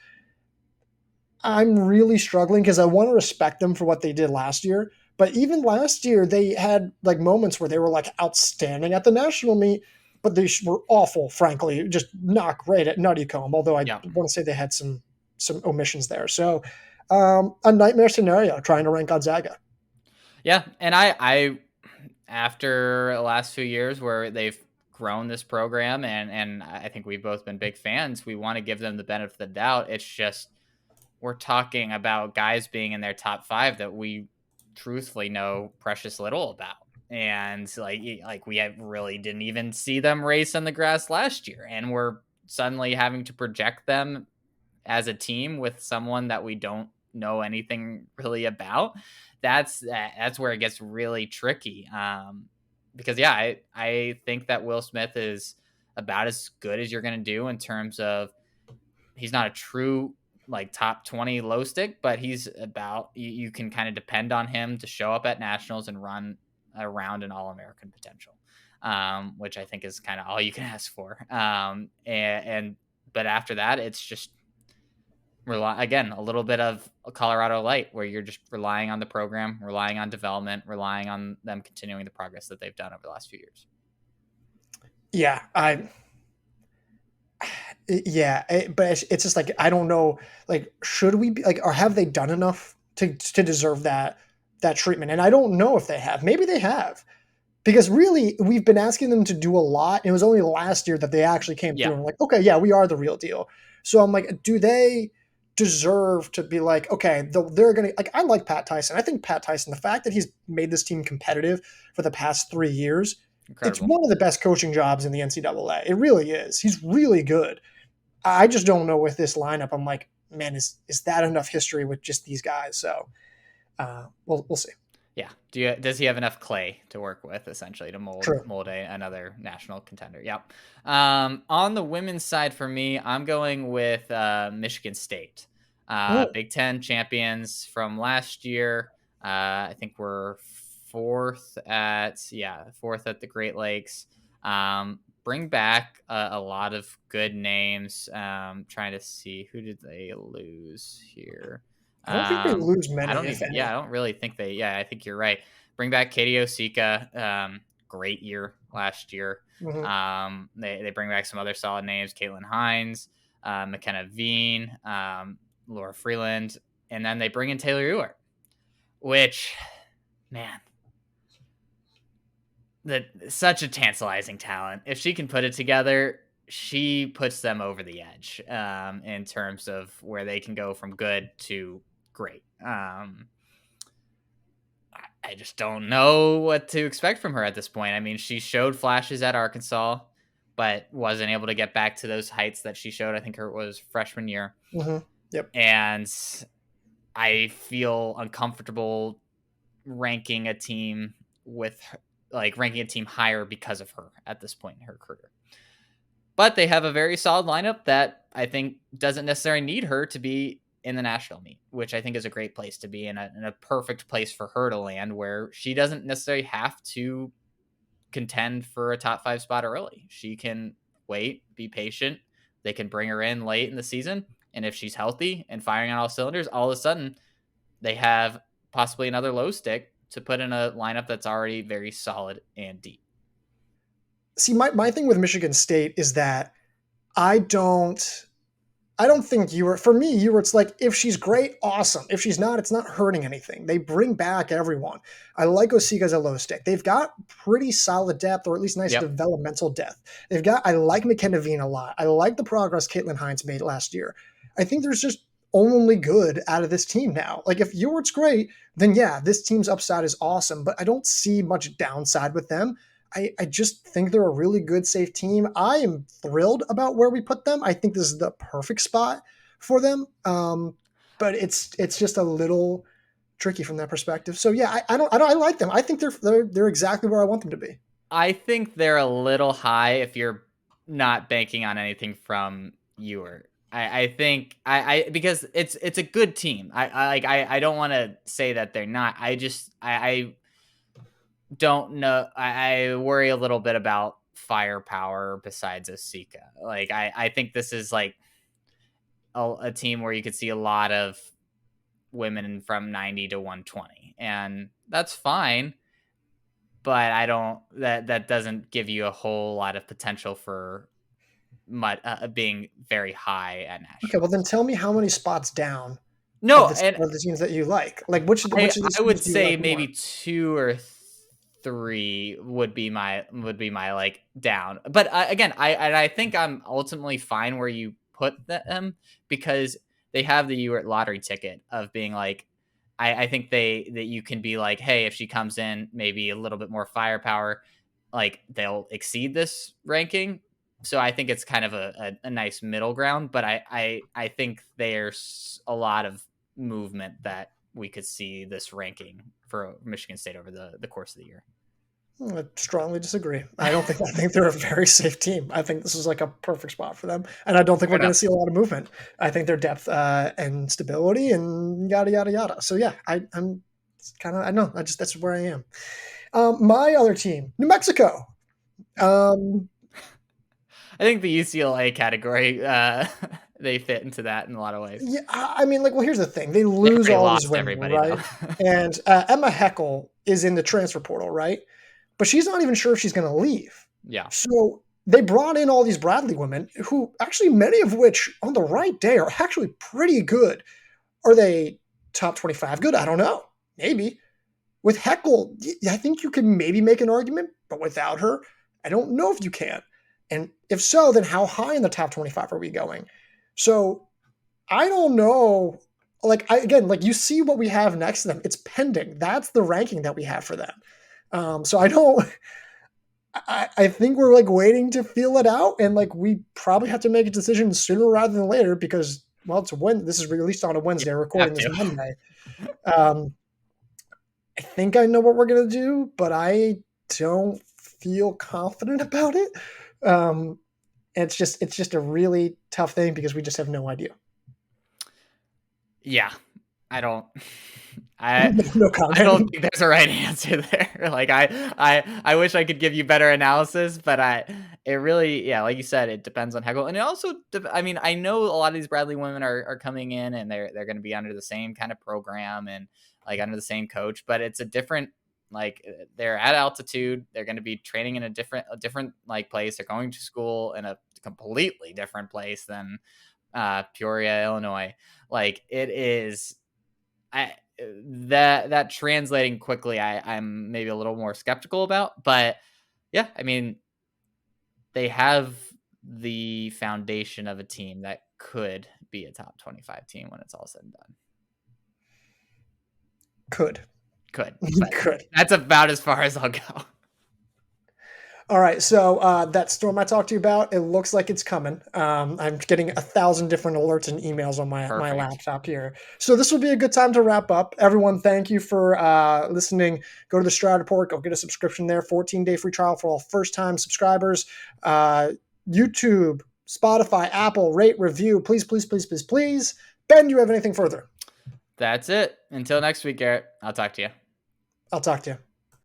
I'm really struggling because I want to respect them for what they did last year. But even last year, they had like moments where they were like outstanding at the national meet, but they were awful, frankly, just not great at Nutty Comb. Although I Yep. want to say they had some omissions there. So a nightmare scenario trying to rank Gonzaga. Yeah, and I after the last few years where they've grown this program, and I think we've both been big fans, we want to give them the benefit of the doubt. It's just we're talking about guys being in their top 5 that we truthfully know precious little about. And like we really didn't even see them race on the grass last year, and we're suddenly having to project them as a team with someone that we don't know anything really about. That's where it gets really tricky. Because yeah, I think that Will Smith is about as good as you're going to do in terms of he's not a true like top 20 low stick, but he's about you can kind of depend on him to show up at nationals and run around an all-American potential, which I think is kind of all you can ask for. And but after that, it's just again a little bit of a Colorado light where you're just relying on the program, relying on development, relying on them continuing the progress that they've done over the last few years. Yeah, but it's just like I don't know. Like, should we be like, or have they done enough to deserve that treatment? And I don't know if they have. Maybe they have, because really we've been asking them to do a lot. And it was only last year that they actually came through Yeah. and like, okay, yeah, we are the real deal. So I'm like, do they deserve to be like, okay, they're gonna like? I like Pat Tyson. I think Pat Tyson, the fact that he's made this team competitive for the past 3 years, it's Incredible. one of the best coaching jobs in the NCAA. It really is. He's really good. I just don't know with this lineup. I'm like, man, is that enough history with just these guys? So we'll see. Yeah. Does he have enough clay to work with essentially to True. mold another national contender? Yep. On the women's side for me, I'm going with Michigan State, Oh, Big Ten champions from last year. I think we're fourth at the Great Lakes. Bring back a lot of good names. Trying to see who did they lose here. I don't think they lose I many, don't if even. Yeah, I any. don't really think they. Yeah, I think you're right. Bring back Katie Osika. Great year last year. Hmm. They bring back some other solid names: Caitlin Hines, McKenna Veen, Laura Freeland, and then they bring in Taylor Ewart. Which, man, that such a tantalizing talent. If she can put it together, she puts them over the edge in terms of where they can go from good to great. I just don't know what to expect from her at this point. I mean, she showed flashes at Arkansas, but wasn't able to get back to those heights that she showed. I think her was freshman year, Hmm. Yep. and I feel uncomfortable ranking a team with ranking a team higher because of her at this point in her career. But they have a very solid lineup that I think doesn't necessarily need her to be in the national meet, which I think is a great place to be in a perfect place for her to land where she doesn't necessarily have to contend for a top 5 spot early. She can wait, be patient. They can bring her in late in the season. And if she's healthy and firing on all cylinders, all of a sudden they have possibly another low stick to put in a lineup that's already very solid and deep. See, my thing with Michigan State is that I don't I don't think for me, it's like, if she's great, awesome. If she's not, it's not hurting anything. They bring back everyone. I like Osika as a low stick. They've got pretty solid depth, or at least nice Yep. developmental depth. I like McKenna Veen a lot. I like the progress Caitlin Hines made last year. I think there's just only good out of this team now. Like, if Ewart's great, then yeah, this team's upside is awesome, but I don't see much downside with them. I just think they're a really good, safe team. I am thrilled about where we put them. I think this is the perfect spot for them. But it's just a little tricky from that perspective. So yeah, I like them. I think they're exactly where I want them to be. I think they're a little high if you're not banking on anything from Ewer. I think I because it's a good team. I don't want to say that they're not. I don't know. I worry a little bit about firepower besides Osika. Like I think this is like a team where you could see a lot of women from 90 to 120, and that's fine. But I don't that doesn't give you a whole lot of potential for being very high at Okay, well nationals. then tell me how many spots down No, and of the teams that you like. Like which of these I teams would do you say like more? maybe two or three would be my like down. But again, I think I'm ultimately fine where you put them because they have the Ewart lottery ticket of being like. I think that you can be like, hey, if she comes in, maybe a little bit more firepower, like they'll exceed this ranking. So I think it's kind of a nice middle ground. But I think there's a lot of movement that we could see this ranking for Michigan State over the course of the year. I strongly disagree. I think they're a very safe team. I think this is like a perfect spot for them, and I don't think Fair we're going enough. to see a lot of movement. I think their depth and stability and yada yada yada. So yeah, I'm kind of I know I just that's where I am. My other team, New Mexico. Um, I think the UCLA category they fit into that in a lot of ways. yeah, I mean, like, well, here's the thing: they They lose already all these lost women, everybody though. right? And Emma Heckel is in the transfer portal, right? But she's not even sure if she's going to leave. Yeah. So they brought in all these Bradley women, who actually many of which on the right day are actually pretty good. Are they top 25 good? I don't know. Maybe. With Heckel, I think you can maybe make an argument, but without her, I don't know if you can. And if so, then how high in the top 25 are we going? So I don't know. Like again, like you see what we have next to them. It's pending. That's the ranking that we have for them. So I don't. I think we're like waiting to feel it out, and like we probably have to make a decision sooner rather than later because well, it's when this is released on a You Wednesday, have recording this to. Monday. Um, I think I know what we're gonna do, but I don't feel confident about it. Um, and it's just a really tough thing because we just have no idea. Yeah. I don't I No I don't comment. think there's a right answer there. Like I wish I could give you better analysis, but it really yeah, like you said, it depends on Hegel, and it also I mean I know a lot of these Bradley women are coming in and they're going to be under the same kind of program and like under the same coach, but it's a different like they're at altitude, they're going to be training in a different like place, they're going to school in a completely different place than Peoria, Illinois. Like it is I that translating quickly, I'm maybe a little more skeptical about, but yeah, I mean, they have the foundation of a team that could be a top 25 team when it's all said and done. Could. Could, but Could. that's about as far as I'll go. All right, so that storm I talked to you about, it looks like it's coming. I'm getting 1,000 different alerts and emails on my Perfect. laptop here. So this will be a good time to wrap up. Everyone, thank you for listening. Go to the Stroud Report. Go get a subscription there. 14-day free trial for all first-time subscribers. YouTube, Spotify, Apple, rate, review. Please, please, please, please, please. Ben, do you have anything further? That's it. Until next week, Garrett. I'll talk to you. I'll talk to you.